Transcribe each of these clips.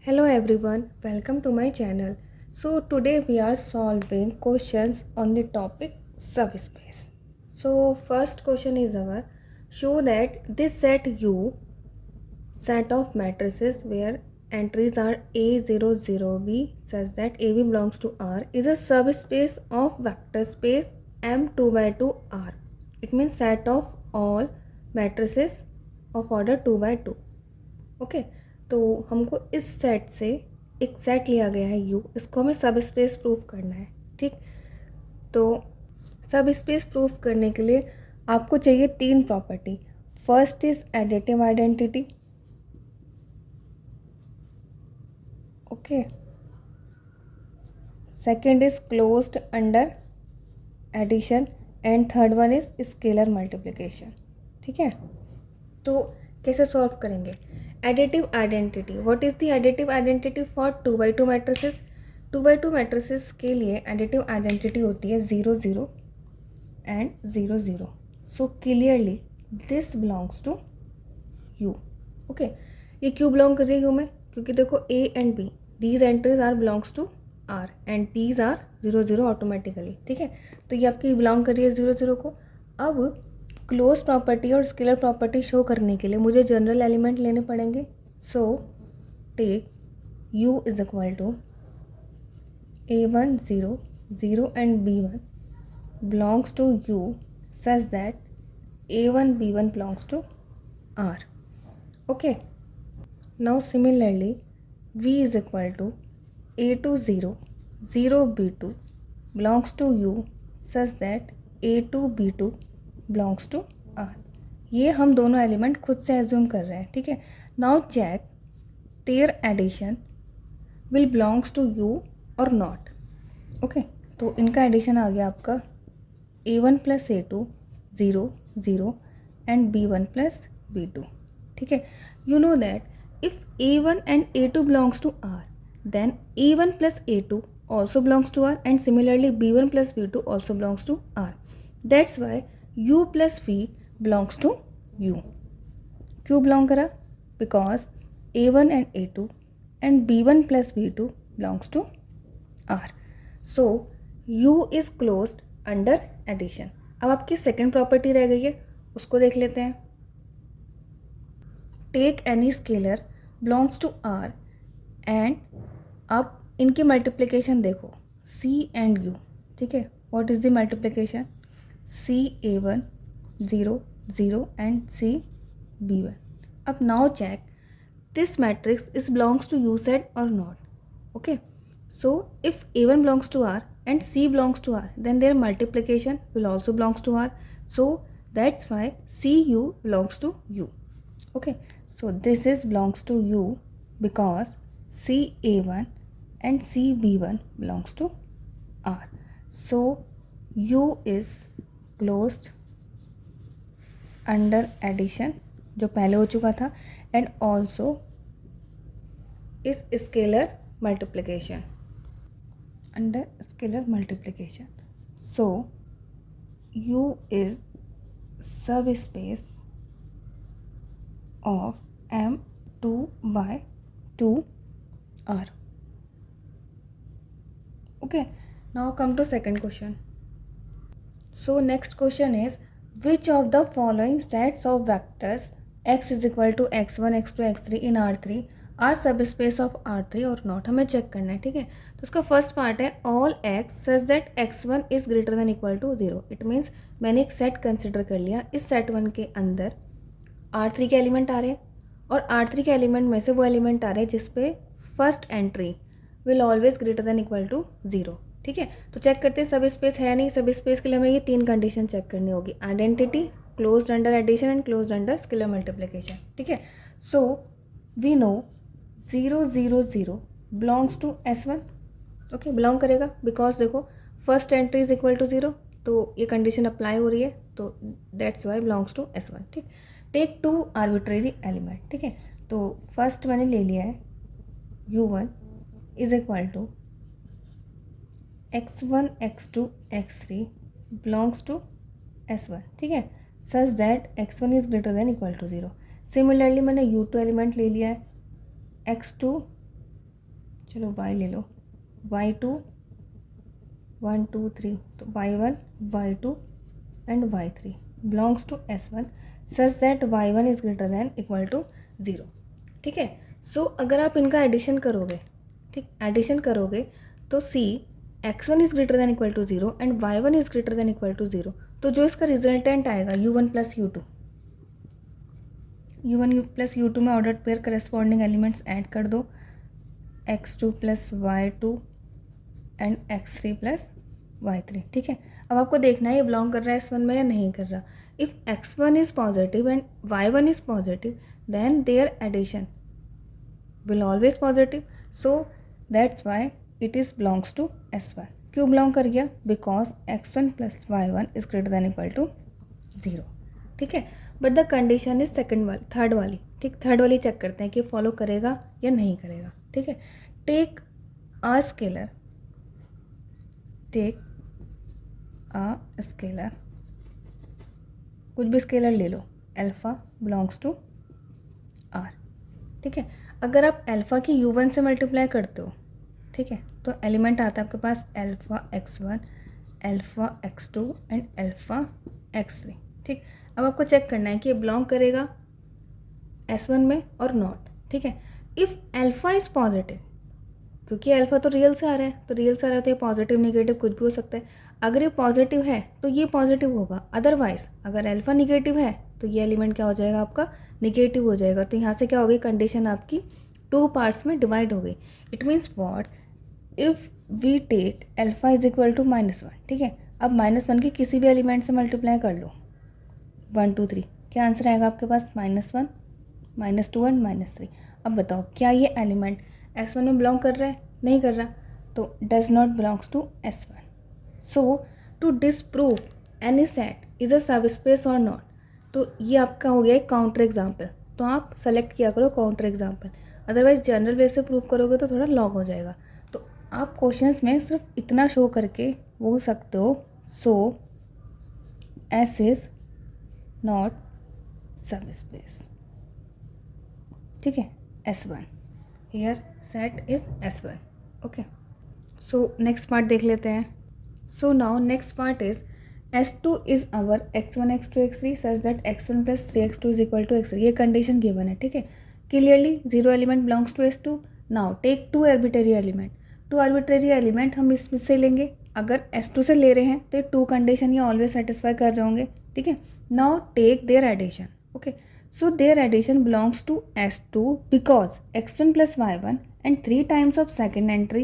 Hello everyone, welcome to my channel. So today we are solving questions on the topic subspace. So first question is our show that this set of matrices where entries are A00B such that AB belongs to R is a subspace of vector space M2 by 2 R. It means set of all matrices of order 2 by 2. Okay तो हमको इस set से एक set लिया गया है you, इसको हमें सब स्पेस प्रूफ करना है. ठीक, तो सब स्पेस प्रूफ करने के लिए आपको चाहिए तीन property. First is additive identity. Okay, second is closed under addition and third one is scalar multiplication. ठीक है, तो कैसे सॉल्व करेंगे? Additive identity. What is the additive identity for 2x2 matrices? 2x2 matrices के लिए एडिटिव आइडेंटिटी होती है 0 0 and 0 0. So clearly this belongs to U. Okay, ये क्यों बिलोंग कर रही है यू में? क्योंकि देखो A and B these entries are belongs to R and these are 0 0 automatically. ठीक है, तो ये आपकी बिलोंग कर रही है 0 0 को. अब क्लोज प्रॉपर्टी और स्केलर प्रॉपर्टी शो करने के लिए मुझे जनरल एलिमेंट लेने पड़ेंगे. So take u is equal to a1 0 0 and b1 belongs to u such that a1 b1 belongs to r. Okay, now similarly v is equal to a2 0 0 b2 belongs to u such that a2 b2 belongs to R. ये हम दोनों element खुद से assume कर रहे हैं. ठीक है, now check their addition will belongs to U और नॉट. ओके, तो इनका एडिशन आ गया आपका a1 plus a2 0 0 and b1 plus b2. ठीक है, you know that if a1 and a2 belongs to r then a1 plus a2 also belongs to r and similarly b1 plus b2 also belongs to r. That's why u plus v belongs to u. क्यों belong करा? Because a1 and a2 and b1 plus b2 belongs to r. So u is closed under addition. अब आपकी second property रह गई है, उसको देख लेते हैं. Take any scalar belongs to r and अब इनकी मल्टीप्लिकेशन देखो c एंड u. ठीक है, what is the multiplication? c a1 0 0 and c b1. अब now check this matrix is belongs to u set or not. Okay, so if a1 belongs to r and c belongs to r then their multiplication will also belongs to r. So that's why cu belongs to u. Okay, so this is belongs to u because c a1 and c b1 belongs to r. So u is closed under addition जो पहले हो चुका था and also इस scalar multiplication under scalar multiplication. So u is subspace of m2 by 2 r. Okay, now come to second question. So next question is which of the following sets of vectors x is equal to x1 x2 x3 in R3 are subspace of R3 or not. हमें check करना है. ठीक है, तो उसका first part है all x such that x1 is greater than equal to 0. It means मैंने एक सेट कंसिडर कर लिया. इस सेट 1 के अंदर R3 के एलिमेंट आ रहे हैं और R3 के एलिमेंट में से वो एलिमेंट आ रहे हैं जिसपे first entry will always greater then equal to 0. ठीक है, तो चेक करते हैं सब स्पेस है या नहीं. सब स्पेस के लिए हमें ये तीन कंडीशन चेक करनी होगी. Identity, closed under addition and closed under scalar multiplication. ठीक है, so we know 0 0 0 belongs to S1. Okay, belong करेगा बिकॉज देखो first entry is equal to 0, तो ये कंडीशन अप्लाई हो रही है, तो that's why belongs to S1. ठीक, टेक टू आर्बिट्रेरी एलिमेंट. ठीक है, तो फर्स्ट मैंने ले लिया है u1 is equal to x1 x2 x3 belongs to S1. ठीक है, such that x1 is greater then equal to 0. Similarly मैंने u2 एलिमेंट ले लिया है x2 चलो y ले लो, y2 1 2 3, तो y1 y2 and y3 belongs to S1 such that y1 is greater than equal to 0। ठीक है, सो अगर आप इनका एडिशन करोगे, ठीक, एडिशन करोगे तो see x1 is greater than equal to 0 and y1 is greater than equal to 0, तो जो इसका रिजल्टेंट आएगा u1 प्लस u2 में order pair corresponding elements add कर दो, x2 plus y2 and x3 plus y3। ठीक है, अब आपको देखना है ये बिलोंग कर रहा है S1 में या नहीं कर रहा। If x1 is positive and y1 is positive then their addition will always positive, so that's why it is belongs to S1। क्यों बिलोंग कर गया? Because x1 plus y1 is greater than equal to 0। ठीक है, but the condition is third वाली। ठीक, third वाली check करते हैं कि फॉलो करेगा या नहीं करेगा। ठीक है, टेक अ स्केलर कुछ भी स्केलर ले लो, अल्फ़ा बिलोंग्स टू R। ठीक है, अगर आप अल्फ़ा की u1 से मल्टीप्लाई करते हो, ठीक है, तो एलिमेंट आता है आपके पास alpha x1, alpha x2 and alpha x3। ठीक, अब आपको चेक करना है कि ये बिलोंग करेगा S1 में और नॉट। ठीक है, इफ़ अल्फ़ा इज़ पॉजिटिव, क्योंकि अल्फ़ा तो रियल से आ रहा है, तो रियल से आ रहा है तो ये पॉजिटिव निगेटिव कुछ भी हो सकता है। अगर ये पॉजिटिव है तो ये पॉजिटिव होगा, अदरवाइज अगर अल्फ़ा निगेटिव है तो ये एलिमेंट क्या हो जाएगा आपका? निगेटिव हो जाएगा। तो यहाँ से क्या हो गई? कंडीशन आपकी 2 पार्ट्स में डिवाइड हो गई। It means what? If we take alpha is equal to -1। ठीक है, अब -1 के किसी भी एलिमेंट से मल्टीप्लाई कर लो, 1 2 3, क्या आंसर आएगा आपके पास? -1 -2 एंड -3। अब बताओ क्या ये एलिमेंट S1 में बिलोंग कर रहा है? नहीं कर रहा, तो does not belongs to S1। So to disprove any set is a subspace और नॉट, तो ये आपका हो गया एक काउंटर एग्जाम्पल। तो आप सेलेक्ट किया करो काउंटर एग्जाम्पल, अदरवाइज जनरल वे से प्रूव करोगे तो थोड़ा लॉग हो जाएगा। तो आप क्वेश्चंस में सिर्फ इतना शो करके बोल सकते हो, so S is not subspace. ठीक है, S1 here set is S1। Okay, so next part देख लेते हैं। So now next part is S2 is our x1 x2 x3 such that x1 plus 3x2 is equal to x3। ये condition given है। ठीक है, clearly 0 element belongs to S2। Now take 2 arbitrary element. 2 arbitrary element हम इसमें से लेंगे। अगर S2 से ले रहे हैं तो ये 2 कंडीशन ये ऑलवेज सेटिस्फाई कर रहे होंगे। ठीक है, now take their addition. Okay, so their addition belongs to S2 because x1 plus y1 and 3 times of second entry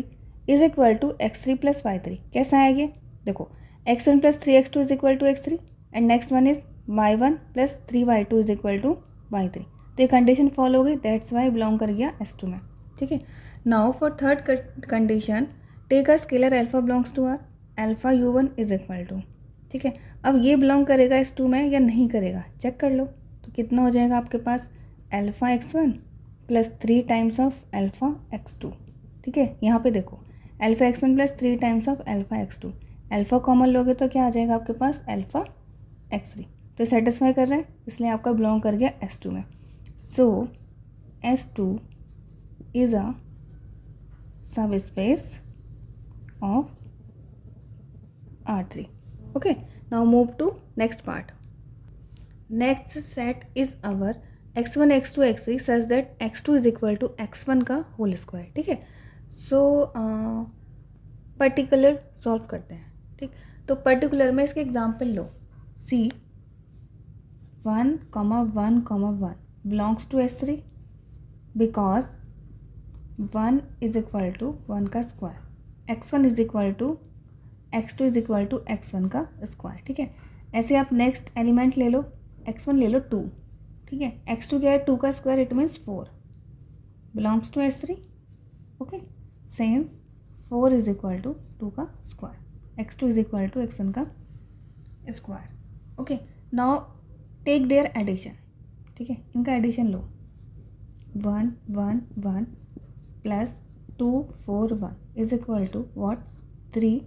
is equal to x3 plus y3। कैसा है ये? देखो, x1 plus 3x2 is equal to x3 and next one is y1 plus 3y2 is equal to y3। तो ये condition follow हो गई, that's why belong कर गया S2 में। ठीक है, now for third condition take a scalar alpha belongs to R, alpha u1 is equal to. ठीक है, अब ये बिलोंग करेगा S2 में या नहीं करेगा चेक कर लो। तो कितना हो जाएगा आपके पास? Alpha x1 plus 3 times of alpha x2। ठीक है, यहाँ पे देखो alpha x1 plus 3 times of alpha x2, alpha common लोगे तो क्या आ जाएगा आपके पास? Alpha x3। तो सेटिस्फाई कर रहा है, इसलिए आपका बिलोंग कर गया S2 में। सो S2 is a subspace of R3। Okay, now move to next part. Next set is our x1 x2 x3 such that x2 is equal to x1 का होल स्क्वायर। ठीक है, so particular solve करते हैं। ठीक, तो particular में इसके example लो, see 1 1 1 belongs to S3 because 1 is equal to 1 का square, x1 is equal to x2 is equal to x1 का स्क्वायर। ठीक है, ऐसे आप नेक्स्ट एलिमेंट ले लो, x1 ले लो 2। ठीक है, x2 क्या है? 2 का square, it means 4 belongs to S3। Okay, since 4 is equal to 2 का square, x2 is equal to x1 का square. Okay, now take their addition. ठीक है, इनका एडिशन लो, 1 1 1 plus 2 4 1 is equal to what? 3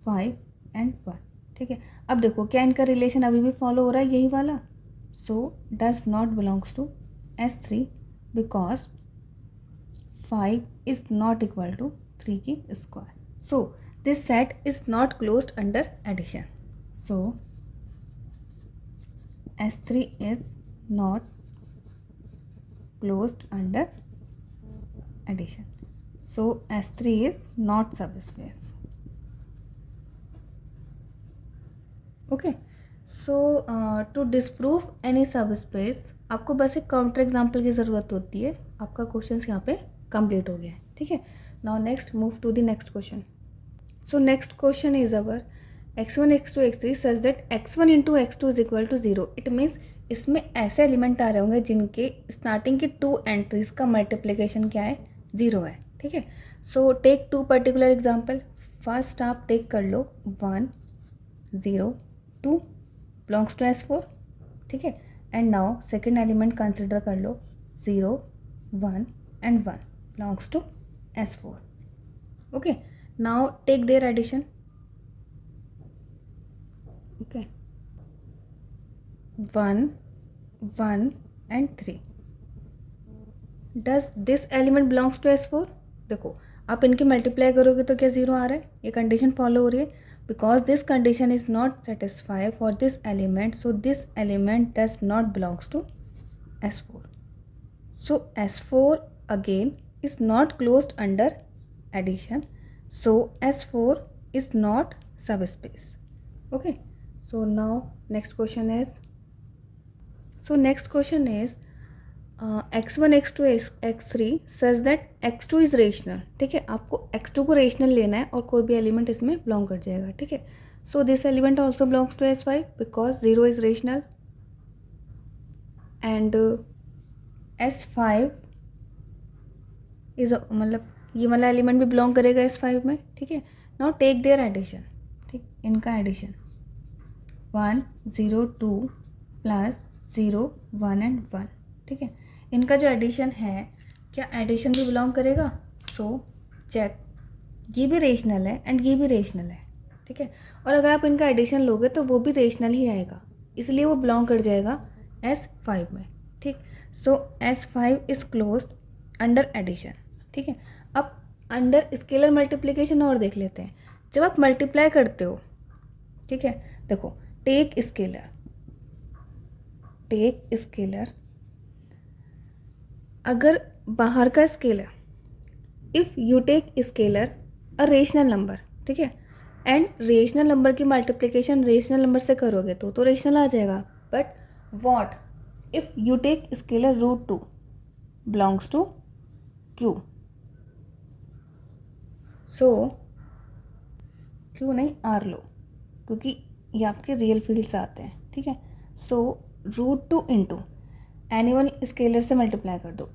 5 and 1। ठीक है, अब देखो क्या इनका रिलेशन अभी भी फॉलो हो रहा है, यही वाला। So does not belongs to S3 because 5 is not equal to 3 की square. So this set is not closed under addition. So S3 is not closed under addition. So S3 is not subspace. Okay. So to disprove any subspace आपको बस एक counter example की ज़रूरत होती है. आपका question यहाँ पे कंप्लीट हो गया है. ठीक है. Now next move to the next question. So next question is our x1 x2 x3 such that x1 into x2 is equal to 0. It means इसमें ऐसे एलिमेंट आ रहे होंगे जिनके स्टार्टिंग की 2 एंट्रीज का मल्टीप्लिकेशन क्या है, 0 है. ठीक है. So take 2 particular example. First आप टेक कर लो 1 0 2 बिलोंग्स टू S4. ठीक है. And now second element consider कर लो 0 1 and 1 belongs to S4. Okay. Now take their addition. Okay. 1 1 and 3. Does this element belongs to S4. देखो आप इनके मल्टीप्लाई करोगे तो क्या 0 आ रहा है. ये कंडीशन फॉलो हो रही है. Because this condition is not satisfied for this element, so this element does not belongs to S4. So S4 again is not closed under addition, so S4 is not subspace. Okay. So now next question is x1 x2 x3 such that x2 is rational. ठीक है. आपको x2 को rational लेना है और कोई भी element इसमें बिलोंग कर जाएगा. ठीक है. So this element also belongs to S5 because 0 is rational and S5 is मतलब ये वाला एलिमेंट भी बिलोंग करेगा S5 में. ठीक है. Now take their addition. ठीक. इनका एडिशन 1 0 2 प्लस 0 1 एंड 1. ठीक है. इनका जो एडिशन है क्या एडिशन भी बिलोंग करेगा. So check. ये भी रेशनल है एंड ये भी रेशनल है. ठीक है. और अगर आप इनका एडिशन लोगे तो वो भी रेशनल ही आएगा, इसलिए वो बिलोंग कर जाएगा S5 में. ठीक. So S5 is closed under addition. ठीक है. अब अंडर स्केलर मल्टीप्लिकेशन और देख लेते हैं. जब आप मल्टीप्लाई करते हो, ठीक है, देखो टेक स्केलर अगर बाहर का scalar, if you take scalar a rational number. ठीक है. एंड रेशनल नंबर की मल्टीप्लिकेशन रेशनल नंबर से करोगे तो रेशनल आ जाएगा. But what if you take scalar √2 belongs to Q. So Q नहीं R लो, क्योंकि ये आपके रियल फील्ड्स आते हैं. ठीक है. सो √2 इंटू एनिमल स्केलर से मल्टीप्लाई कर दो.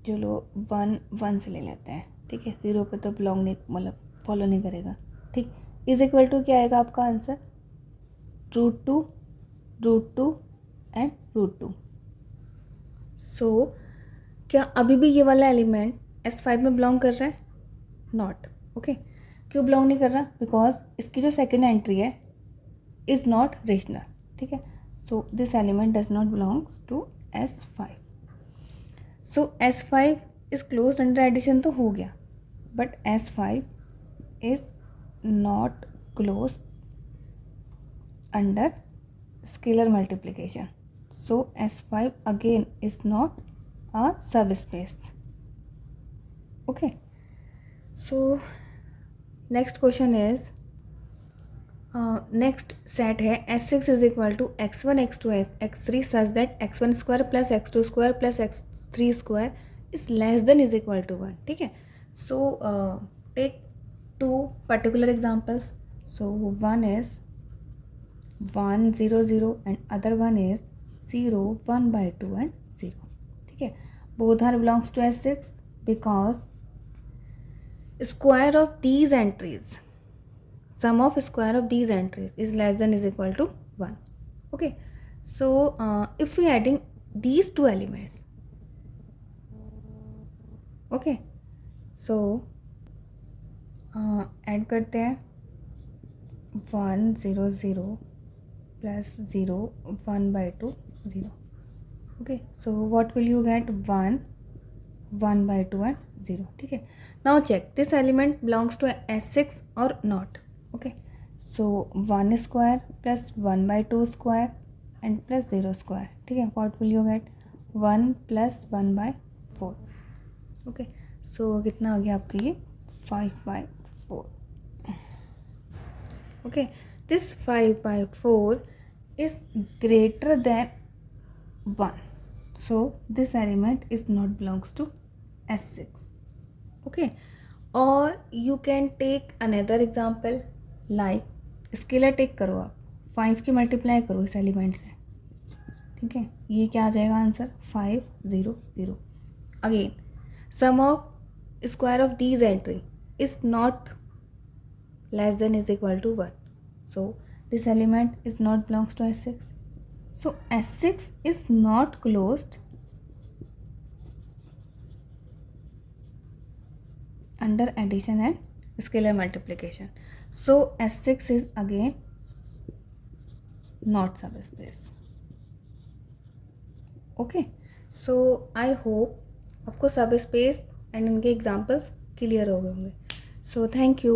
चलो 1 1 से ले लेते हैं. ठीक है. 0 पे तो बिलोंग नहीं, मतलब फॉलो नहीं करेगा. ठीक. इज इक्वल टू क्या आएगा आपका आंसर, √2 एंड √2. सो क्या अभी भी ये वाला एलिमेंट S5 में बिलोंग कर रहा है, नॉट. ओके. क्यों बिलोंग नहीं कर रहा, बिकॉज इसकी जो सेकेंड एंट्री है इज़ नॉट रेशनल. ठीक है. So this element does not belongs to S5. So S5 is close under addition तो हो गया, but S5 is not close under scalar multiplication. So S5 again is not a subspace. Okay. So next question is next set है S6 is equal to x1 x2 x3 such that x1 square plus x2 square plus x3 square is less then is equal to 1. ठीक है. So take 2 particular examples. So one is 1 0 0 and other one is 0 1/2 and 0. ठीक है. Both are belongs to S6 because square of these entries, sum of square of these entries is less than is equal to 1. Okay. So if we adding these two elements, okay, so add करते हैं 1 0 0 plus 0 1/2 0. Okay. So what will you get, 1 1/2 and 0. ठीक है. Now check this element belongs to S6 or not. Okay. So 1 square plus 1/2 square and plus 0 square. ठीक है. What will you get? 1 plus 1/4. Okay. सो कितना आ गया आपका ये 5/4. Okay. This 5/4 is greater than 1. So this element is not belongs to S6. Okay. Or you can take another example like scalar take करो आप 5 की multiply करो इस एलिमेंट से. ठीक है. ये क्या आ जाएगा answer 5 0 0. Again sum of square of these entry is not less than is equal to 1. So this element is not belongs to S6. So S6 is not closed under addition and scalar multiplication. So S6 is again not subspace. Okay. So I hope आपको सब space and इनके examples clear हो गए होंगे. So thank you.